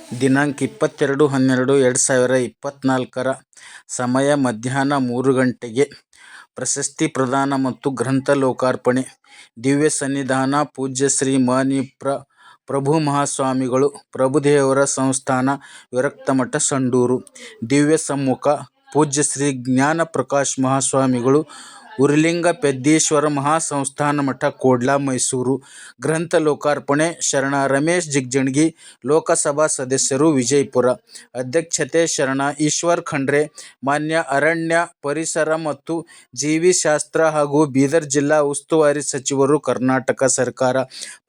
ದಿನಾಂಕ 22/12/2024 ಸಮಯ ಮಧ್ಯಾಹ್ನ 3 ಗಂಟೆಗೆ ಪ್ರಶಸ್ತಿ ಪ್ರದಾನ ಮತ್ತು ಗ್ರಂಥ ಲೋಕಾರ್ಪಣೆ. ದಿವ್ಯ ಸನ್ನಿಧಾನ ಪೂಜ್ಯ ಶ್ರೀ ಮ. ಪ್ರಭು ಮಹಾಸ್ವಾಮಿಗಳು, ಪ್ರಭುದೇವರ ಸಂಸ್ಥಾನ, ವಿರಕ್ತಮಠ, ಸಂಡೂರು. ದಿವ್ಯ ಸಮ್ಮುಖ ಪೂಜ್ಯ ಶ್ರೀ ಜ್ಞಾನ ಪ್ರಕಾಶ ಮಹಾಸ್ವಾಮಿಗಳು, ಉರಿಲಿಂಗ ಪೆದ್ದೇಶ್ವರ ಮಹಾಸಂಸ್ಥಾನ ಮಠ, ಕೋಡ್ಲ, ಮೈಸೂರು. ಗ್ರಂಥ ಲೋಕಾರ್ಪಣೆ ಶರಣ ರಮೇಶ್ ಜಿಗಜಿಣಗಿ, ಲೋಕಸಭಾ ಸದಸ್ಯರು, ವಿಜಯಪುರ. ಅಧ್ಯಕ್ಷತೆ ಶರಣ ಈಶ್ವರ ಖಂಡ್ರೆ, ಮಾನ್ಯ ಅರಣ್ಯ, ಪರಿಸರ ಮತ್ತು ಜೀವಿಶಾಸ್ತ್ರ ಹಾಗೂ ಬೀದರ್ ಜಿಲ್ಲಾ ಉಸ್ತುವಾರಿ ಸಚಿವರು, ಕರ್ನಾಟಕ ಸರ್ಕಾರ.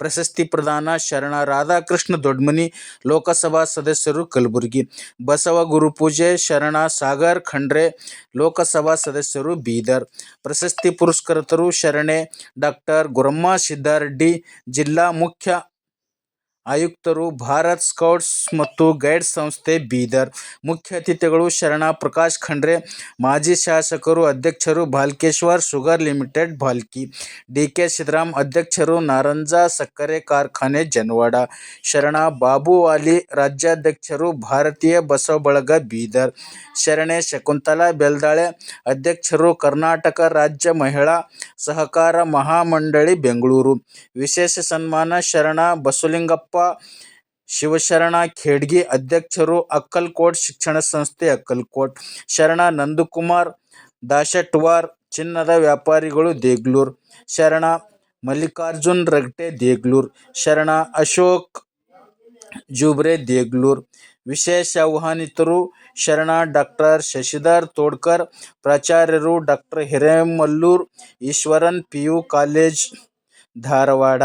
ಪ್ರಶಸ್ತಿ ಪ್ರದಾನ ಶರಣ ರಾಧಾಕೃಷ್ಣ ದೊಡ್ಮನಿ, ಲೋಕಸಭಾ ಸದಸ್ಯರು, ಕಲಬುರಗಿ. ಬಸವ ಗುರುಪೂಜೆ ಶರಣ ಸಾಗರ ಖಂಡ್ರೆ, ಲೋಕಸಭಾ ಸದಸ್ಯರು, ಬೀದರ್. ಪ್ರಶಸ್ತಿ ಪುರಸ್ಕೃತರು ಶರಣೆ ಡಾಕ್ಟರ್ ಗುರಮ್ಮ ಸಿದ್ದಾರೆಡ್ಡಿ, ಜಿಲ್ಲಾ ಮುಖ್ಯ ಆಯುಕ್ತರು, ಭಾರತ್ ಸ್ಕೌಟ್ಸ್ ಮತ್ತು ಗೈಡ್ಸ್ ಸಂಸ್ಥೆ, ಬೀದರ್. ಮುಖ್ಯ ಅತಿಥಿಗಳು ಶರಣ ಪ್ರಕಾಶ್ ಖಂಡ್ರೆ, ಮಾಜಿ ಶಾಸಕರು, ಅಧ್ಯಕ್ಷರು, Balkeshwar Sugar Limited, Balki. D. K. Siddaram, ಅಧ್ಯಕ್ಷರು, ನಾರಂಜ ಸಕ್ಕರೆ ಕಾರ್ಖಾನೆ, ಜನವಾಡ. ಶರಣ ಬಾಬುವಾಲಿ, ರಾಜ್ಯಾಧ್ಯಕ್ಷರು, ಭಾರತೀಯ ಬಸವ ಬಳಗ, ಬೀದರ್. ಶರಣೆ ಶಕುಂತಲಾ ಬೆಲ್ದಾಳೆ, ಅಧ್ಯಕ್ಷರು, ಕರ್ನಾಟಕ ರಾಜ್ಯ ಮಹಿಳಾ ಸಹಕಾರ ಮಹಾಮಂಡಳಿ, ಬೆಂಗಳೂರು. ವಿಶೇಷ ಸನ್ಮಾನ ಶರಣ ಬಸವಲಿಂಗಪ್ಪ ಶಿವಶರಣ ಖೇಡ್ಗಿ, ಅಧ್ಯಕ್ಷರು, ಅಕ್ಕಲಕೋಟ್ ಶಿಕ್ಷಣ ಸಂಸ್ಥೆ, ಅಕ್ಕಲಕೋಟ್. ಶರಣ ನಂದಕುಮಾರ್ ದಾಶೆಟ್ವಾರ್, ಚಿನ್ನದ ವ್ಯಾಪಾರಿಗಳು, ದೇಗ್ಲೂರ್. ಶರಣ ಮಲ್ಲಿಕಾರ್ಜುನ್ ರಗಟೆ, ದೇಗ್ಲೂರ್. ಶರಣ ಅಶೋಕ್ ಜುಬ್ರೆ, ದೇಗ್ಲೂರ್. ವಿಶೇಷ ಆಹ್ವಾನಿತರು ಶರಣ ಡಾಕ್ಟರ್ ಶಶಿಧರ್ ತೋಡ್ಕರ್, ಪ್ರಾಚಾರ್ಯರು, doctor Hiremallur Eshwaran, PU college, Dharwad.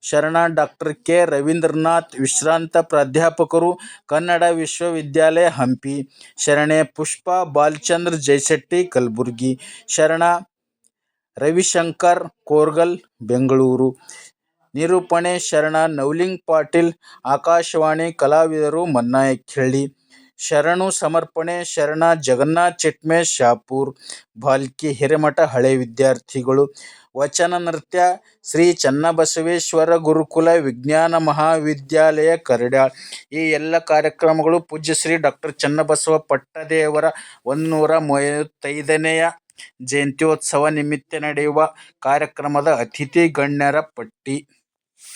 ಶರಣ ಡಾಕ್ಟರ್ ಕೆ. ರವೀಂದ್ರನಾಥ್, ವಿಶ್ರಾಂತ ಪ್ರಾಧ್ಯಾಪಕರು, ಕನ್ನಡ ವಿಶ್ವವಿದ್ಯಾಲಯ, ಹಂಪಿ. ಶರಣೆ ಪುಷ್ಪಾ ಬಾಲಚಂದ್ರ ಜಯಶೆಟ್ಟಿ, ಕಲಬುರಗಿ. ಶರಣ ರವಿಶಂಕರ್ ಕೋರ್ಗಲ್, ಬೆಂಗಳೂರು. ನಿರೂಪಣೆ ಶರಣ ನವಲಿಂಗ್ ಪಾಟೀಲ್, ಆಕಾಶವಾಣಿ ಕಲಾವಿದರು, ಮನ್ನಾಯಖೇಳಿ. ಶರಣು ಸಮರ್ಪಣೆ ಶರಣ ಜಗನ್ನಾಥ್ ಚಿಟ್ಮೆ, ಶಾಪೂರ್, ಭಾಲ್ಕಿ, ಹಿರೇಮಠ ಹಳೆ ವಿದ್ಯಾರ್ಥಿಗಳು. ವಚನ ನೃತ್ಯ ಶ್ರೀ ಚನ್ನಬಸವೇಶ್ವರ ಗುರುಕುಲ ವಿಜ್ಞಾನ ಮಹಾವಿದ್ಯಾಲಯ, ಕರಡ್ಯಾಳ್. ಈ ಎಲ್ಲ ಕಾರ್ಯಕ್ರಮಗಳು ಪೂಜ್ಯ ಶ್ರೀ ಡಾ ಚನ್ನಬಸವ ಪಟ್ಟದೇವರ 135ನೇ ಜಯಂತ್ಯೋತ್ಸವ ನಿಮಿತ್ತ ನಡೆಯುವ ಕಾರ್ಯಕ್ರಮದ ಅತಿಥಿ ಗಣ್ಯರ ಪಟ್ಟಿ.